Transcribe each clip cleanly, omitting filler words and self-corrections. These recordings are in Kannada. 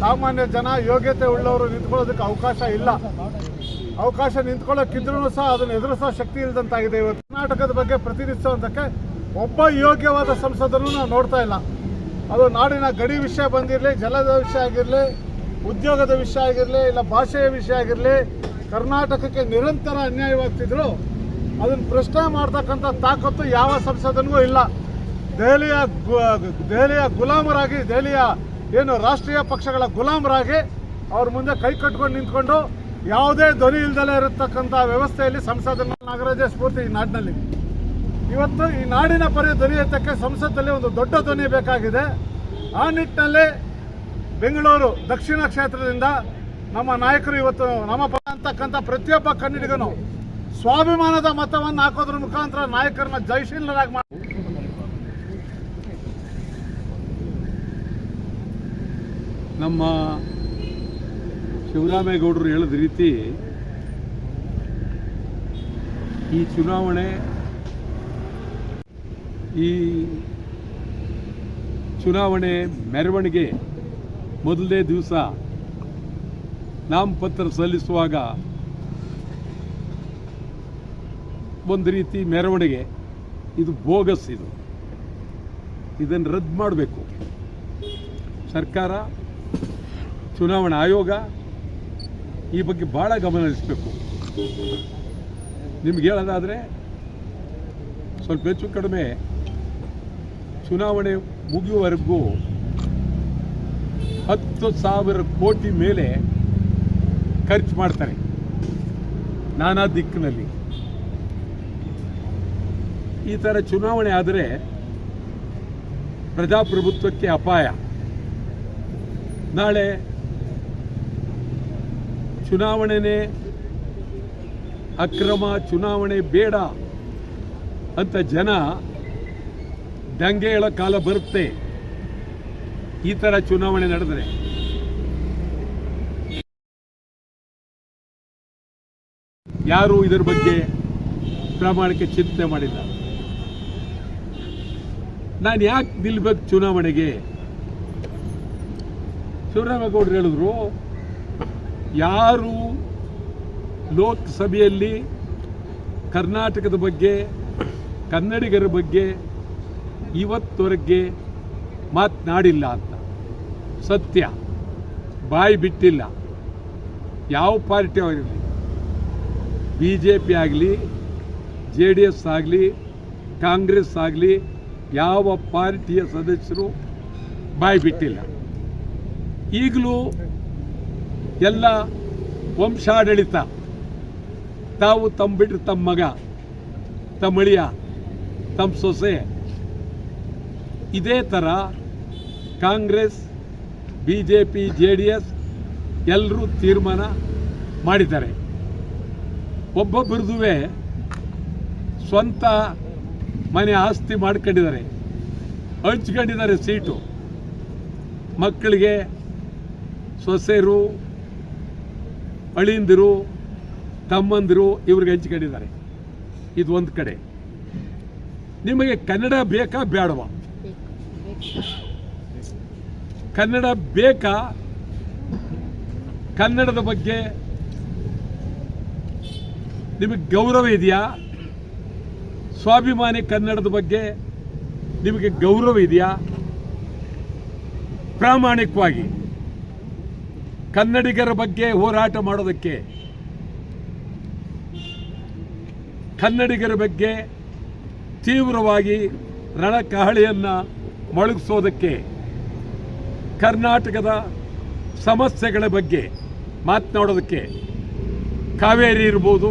ಸಾಮಾನ್ಯ ಜನ ಯೋಗ್ಯತೆ ಉಳ್ಳವರು ನಿಂತ್ಕೊಳ್ಳೋದಕ್ಕೆ ಅವಕಾಶ ಇಲ್ಲ. ಅವಕಾಶ ನಿಂತ್ಕೊಳ್ಳೋಕ್ಕಿದ್ರೂ ಸಹ ಅದನ್ನು ಎದುರಿಸೋ ಶಕ್ತಿ ಇಲ್ಲದಂತಾಗಿದೆ. ಇವತ್ತು ಕರ್ನಾಟಕದ ಬಗ್ಗೆ ಪ್ರತಿನಿಧಿಸುವಂತಕ್ಕೆ ಒಬ್ಬ ಯೋಗ್ಯವಾದ ಸಂಸದನ್ನು ನಾವು ನೋಡ್ತಾ ಇಲ್ಲ. ಅದು ನಾಡಿನ ಗಡಿ ವಿಷಯ ಬಂದಿರಲಿ, ಜಲದ ವಿಷಯ ಆಗಿರಲಿ, ಉದ್ಯೋಗದ ವಿಷಯ ಆಗಿರಲಿ, ಇಲ್ಲ ಭಾಷೆಯ ವಿಷಯ ಆಗಿರಲಿ, ಕರ್ನಾಟಕಕ್ಕೆ ನಿರಂತರ ಅನ್ಯಾಯವಾಗ್ತಿದ್ರು ಅದನ್ನು ಪ್ರಶ್ನೆ ಮಾಡ್ತಕ್ಕಂಥ ತಾಕತ್ತು ಯಾವ ಸಂಸದನಿಗೂ ಇಲ್ಲ. ದೆಹಲಿಯ ಗುಲಾಮರಾಗಿ, ದೆಹಲಿಯ ಏನು ರಾಷ್ಟ್ರೀಯ ಪಕ್ಷಗಳ ಗುಲಾಮರಾಗಿ ಅವ್ರ ಮುಂದೆ ಕೈ ಕಟ್ಕೊಂಡು ನಿಂತ್ಕೊಂಡು ಯಾವುದೇ ಧ್ವನಿ ಇಲ್ದಲೇ ಇರತಕ್ಕಂಥ ವ್ಯವಸ್ಥೆಯಲ್ಲಿ ಸಂಸದನ ನಾಗರಾಜ ಸ್ಫೂರ್ತಿ ಈ ನಾಡಿನಲ್ಲಿ. ಇವತ್ತು ಈ ನಾಡಿನ ಪರಿ ಧ್ವನಿ ಎತ್ತಕ್ಕೆ ಸಂಸತ್ತಲ್ಲಿ ಒಂದು ದೊಡ್ಡ ಧ್ವನಿ ಬೇಕಾಗಿದೆ. ಆ ನಿಟ್ಟಿನಲ್ಲಿ ಬೆಂಗಳೂರು ದಕ್ಷಿಣ ಕ್ಷೇತ್ರದಿಂದ ನಮ್ಮ ನಾಯಕರು ಇವತ್ತು ನಮ್ಮ ಪರ ಅಂತಕ್ಕಂಥ ಪ್ರತಿಯೊಬ್ಬ ಕನ್ನಡಿಗನು ಸ್ವಾಭಿಮಾನದ ಮತವನ್ನು ಹಾಕೋದ್ರ ಮುಖಾಂತರ ನಾಯಕರನ್ನ ಜಯಶೀಲರಾಗಿ ಮಾಡಿ ನಮ್ಮ ಶಿವರಾಮೇಗೌಡರು ಹೇಳಿದ ರೀತಿ ಈ ಚುನಾವಣೆ ಮೆರವಣಿಗೆ ಮೊದಲನೇ ದಿವಸ ನಾಮಪತ್ರ ಸಲ್ಲಿಸುವಾಗ ಒಂದು ರೀತಿ ಮೆರವಣಿಗೆ, ಇದು ಬೋಗಸ್. ಇದನ್ನು ರದ್ದು ಮಾಡಬೇಕು ಸರ್ಕಾರ, ಚುನಾವಣಾ ಆಯೋಗ ಈ ಬಗ್ಗೆ ಭಾಳ ಗಮನ ಹರಿಸಬೇಕು. ನಿಮ್ಗೆ ಹೇಳೋದಾದರೆ ಸ್ವಲ್ಪ ಹೆಚ್ಚು ಕಡಿಮೆ ಚುನಾವಣೆ ಮುಗಿಯುವವರೆಗೂ 10,000 ಕೋಟಿ ಮೇಲೆ ಖರ್ಚು ಮಾಡ್ತಾರೆ ನಾನಾ ದಿಕ್ಕಿನಲ್ಲಿ. ಈ ಥರ ಚುನಾವಣೆ ಆದರೆ ಪ್ರಜಾಪ್ರಭುತ್ವಕ್ಕೆ ಅಪಾಯ. ನಾಳೆ ಚುನಾವಣೆನೇ ಅಕ್ರಮ, ಚುನಾವಣೆ ಬೇಡ ಅಂತ ಜನ ದಂಗೆ ಹೇಳೋ ಕಾಲ ಬರುತ್ತೆ ಈ ಥರ ಚುನಾವಣೆ ನಡೆದರೆ. ಯಾರೂ ಇದರ ಬಗ್ಗೆ ಪ್ರಾಮಾಣಿಕ ಚಿಂತನೆ ಮಾಡಿಲ್ಲ. ನಾನು ಯಾಕೆ ನಿಲ್ಬೇಕು ಚುನಾವಣೆಗೆ? ಶಿವರಾಮೇಗೌಡರು ಹೇಳಿದ್ರು, ಯಾರು ಲೋಕಸಭೆಯಲ್ಲಿ ಕರ್ನಾಟಕದ ಬಗ್ಗೆ, ಕನ್ನಡಿಗರ ಬಗ್ಗೆ ಇವತ್ತವರೆಗೆ ಮಾತನಾಡಿಲ್ಲ ಅಂತ. ಸತ್ಯ, ಬಾಯಿ ಬಿಟ್ಟಿಲ್ಲ. ಯಾವ ಪಾರ್ಟಿ ಆಗಿರಲಿ, BJP ಆಗಲಿ, JDS ಆಗಲಿ, ಕಾಂಗ್ರೆಸ್ ಆಗಲಿ, ಯಾವ ಪಾರ್ಟಿಯ ಸದಸ್ಯರು ಬಾಯಿ ಬಿಟ್ಟಿಲ್ಲ. ಈಗಲೂ ಎಲ್ಲ ವಂಶಾಡಳಿತ, ತಾವು ತಮ್ಮ ಬಿಟ್ಟರೆ ತಮ್ಮ ಮಗ, ತಮ್ಮ ಅಳಿಯ, ತಮ್ಮ ಸೊಸೆ, ಇದೇ ಥರ ಕಾಂಗ್ರೆಸ್, BJP, JDS ಎಲ್ಲರೂ ತೀರ್ಮಾನ ಮಾಡಿದ್ದಾರೆ. ಒಬ್ಬೊಬ್ಬರದು ಸ್ವಂತ ಮನೆ ಆಸ್ತಿ ಮಾಡ್ಕೊಂಡಿದ್ದಾರೆ, ಹಂಚ್ಕೊಂಡಿದ್ದಾರೆ ಸೀಟು. ಮಕ್ಕಳಿಗೆ, ಸೊಸೆರು, ಅಳಿಂದಿರು, ತಮ್ಮಂದಿರು ಇವ್ರಿಗೆ ಹಂಚ್ಕೊಂಡಿದ್ದಾರೆ. ಇದು ಒಂದು ಕಡೆ. ನಿಮಗೆ ಕನ್ನಡ ಬೇಕಾ ಬೇಡವಾ? ಕನ್ನಡ ಬೇಕಾ? ಕನ್ನಡದ ಬಗ್ಗೆ ನಿಮಗೆ ಗೌರವ ಇದೆಯಾ? ಸ್ವಾಭಿಮಾನಿ ಕನ್ನಡದ ಬಗ್ಗೆ ನಿಮಗೆ ಗೌರವ ಇದೆಯಾ? ಪ್ರಾಮಾಣಿಕವಾಗಿ ಕನ್ನಡಿಗರ ಬಗ್ಗೆ ಹೋರಾಟ ಮಾಡೋದಕ್ಕೆ, ಕನ್ನಡಿಗರ ಬಗ್ಗೆ ತೀವ್ರವಾಗಿ ರಣಕಹಳೆಯನ್ನು ಮೊಳಗಿಸೋದಕ್ಕೆ, ಕರ್ನಾಟಕದ ಸಮಸ್ಯೆಗಳ ಬಗ್ಗೆ ಮಾತನಾಡೋದಕ್ಕೆ, ಕಾವೇರಿ ಇರ್ಬೋದು,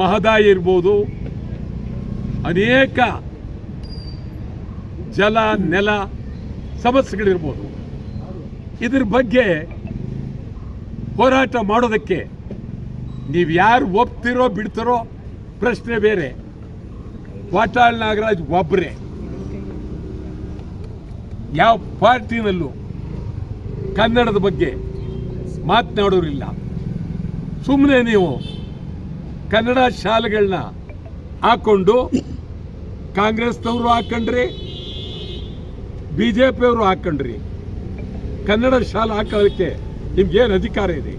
ಮಹದಾಯಿ ಇರ್ಬೋದು, ಅನೇಕ ಜಲ ನೆಲ ಸಮಸ್ಯೆಗಳಿರ್ಬೋದು, ಇದ್ರ ಬಗ್ಗೆ ಹೋರಾಟ ಮಾಡೋದಕ್ಕೆ ನೀವು ಯಾರು ಒಪ್ತಿರೋ ಬಿಡ್ತಾರೋ ಪ್ರಶ್ನೆ ಬೇರೆ. ವಾಟಾಳ್ ನಾಗರಾಜ್ ಒಬ್ಬರೇ, ಯಾವ ಪಾರ್ಟಿನಲ್ಲೂ ಕನ್ನಡದ ಬಗ್ಗೆ ಮಾತನಾಡೋರಿಲ್ಲ. ಸುಮ್ಮನೆ ನೀವು ಕನ್ನಡ ಶಾಲೆಗಳನ್ನ ಹಾಕ್ಕೊಂಡು ಕಾಂಗ್ರೆಸ್ನವರು ಹಾಕೊಂಡ್ರಿ, BJP ಅವರು ಹಾಕೊಂಡ್ರಿ. ಕನ್ನಡ ಶಾಲೆ ಹಾಕೋದಕ್ಕೆ ನಿಮ್ಗೇನು ಅಧಿಕಾರ ಇದೆ?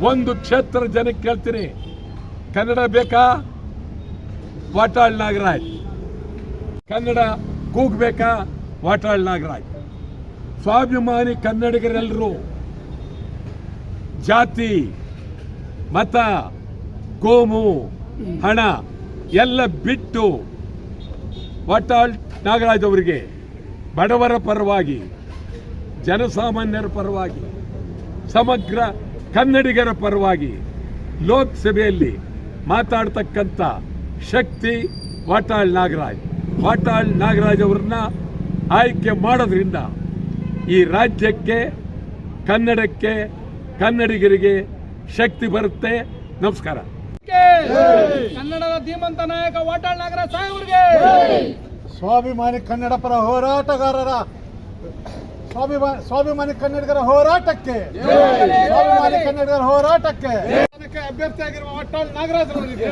ಒಂದು ಕ್ಷೇತ್ರ ಜನಕ್ಕೆ ಕೇಳ್ತೀನಿ, ಕನ್ನಡ ಬೇಕಾ? ವಾಟಾಳ್ ನಾಗರಾಜ್. ಕನ್ನಡ ಕೂಗ್ಬೇಕಾ? ವಾಟಾಳ್ ನಾಗರಾಜ್. ಸ್ವಾಭಿಮಾನಿ ಕನ್ನಡಿಗರೆಲ್ಲರೂ ಜಾತಿ, ಮತ, ಕೋಮು, ಹಣ ಎಲ್ಲ ಬಿಟ್ಟು ವಾಟಾಳ್ ನಾಗರಾಜ್ ಅವರಿಗೆ ಬಡವರ ಪರವಾಗಿ, ಜನಸಾಮಾನ್ಯರ ಪರವಾಗಿ, ಸಮಗ್ರ ಕನ್ನಡಿಗರ ಪರವಾಗಿ ಲೋಕಸಭೆಯಲ್ಲಿ ಮಾತಾಡ್ತಕ್ಕಂಥ ಶಕ್ತಿ ವಾಟಾಳ್ ನಾಗರಾಜ್. ವಾಟಾಳ್ ನಾಗರಾಜ್ ಅವರನ್ನ ಆಯ್ಕೆ ಮಾಡೋದ್ರಿಂದ ಈ ರಾಜ್ಯಕ್ಕೆ, ಕನ್ನಡಕ್ಕೆ, ಕನ್ನಡಿಗರಿಗೆ ಶಕ್ತಿ ಬರುತ್ತೆ. ನಮಸ್ಕಾರ. ಕನ್ನಡದ ಧೀಮಂತ ನಾಯಕ ವಾಟಾಳ್ ನಾಗರಾಜ್ ಸಾಹೇಬ್ರಿಗೆ, ಸ್ವಾಭಿಮಾನಿ ಕನ್ನಡ ಪರ ಹೋರಾಟಗಾರರ ಸ್ವಾಭಿಮಾನಿ ಕನ್ನಡಿಗರ ಹೋರಾಟಕ್ಕೆ, ಸ್ವಾಭಿಮಾನಿ ಕನ್ನಡಿಗರ ಹೋರಾಟಕ್ಕೆ ಅಭ್ಯರ್ಥಿಯಾಗಿರುವ ವಾಟಾಳ್ ನಾಗರಾಜ್ ಅವರಿಗೆ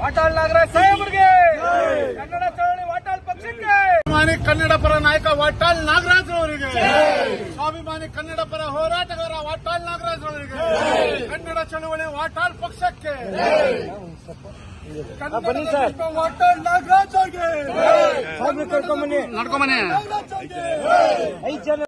ವಾಟಾಳ್ ನಾಗರಾಜ್ ಸಾಹೇಬ್ರಿಗೆ, ಕನ್ನಡ ಚಳವಳಿ ವಾಟಾಳ್ ಪಕ್ಷಕ್ಕೆ, ಸ್ವಾಭಿಮಾನಿ ಕನ್ನಡ ಪರ ನಾಯಕ ವಾಟಾಳ್ ನಾಗರಾಜ್ ಅವರಿಗೆ, ಸ್ವಾಭಿಮಾನಿ ಕನ್ನಡ ಪರ ಹೋರಾಟಗಾರ ವಾಟಾಳ್ ನಾಗರಾಜ್ ಅವರಿಗೆ, ಕನ್ನಡ ಚಳವಳಿ ವಾಟಾಳ್ ಪಕ್ಷಕ್ಕೆ, ಬನ್ನಿ ಸರ್, ವಾಟಾಳ್ ನಾಗರಾಜ್ ಅವರಿಗೆ, ನಡ್ಕೊಂಬನ್ನಿ, 5 ಜನ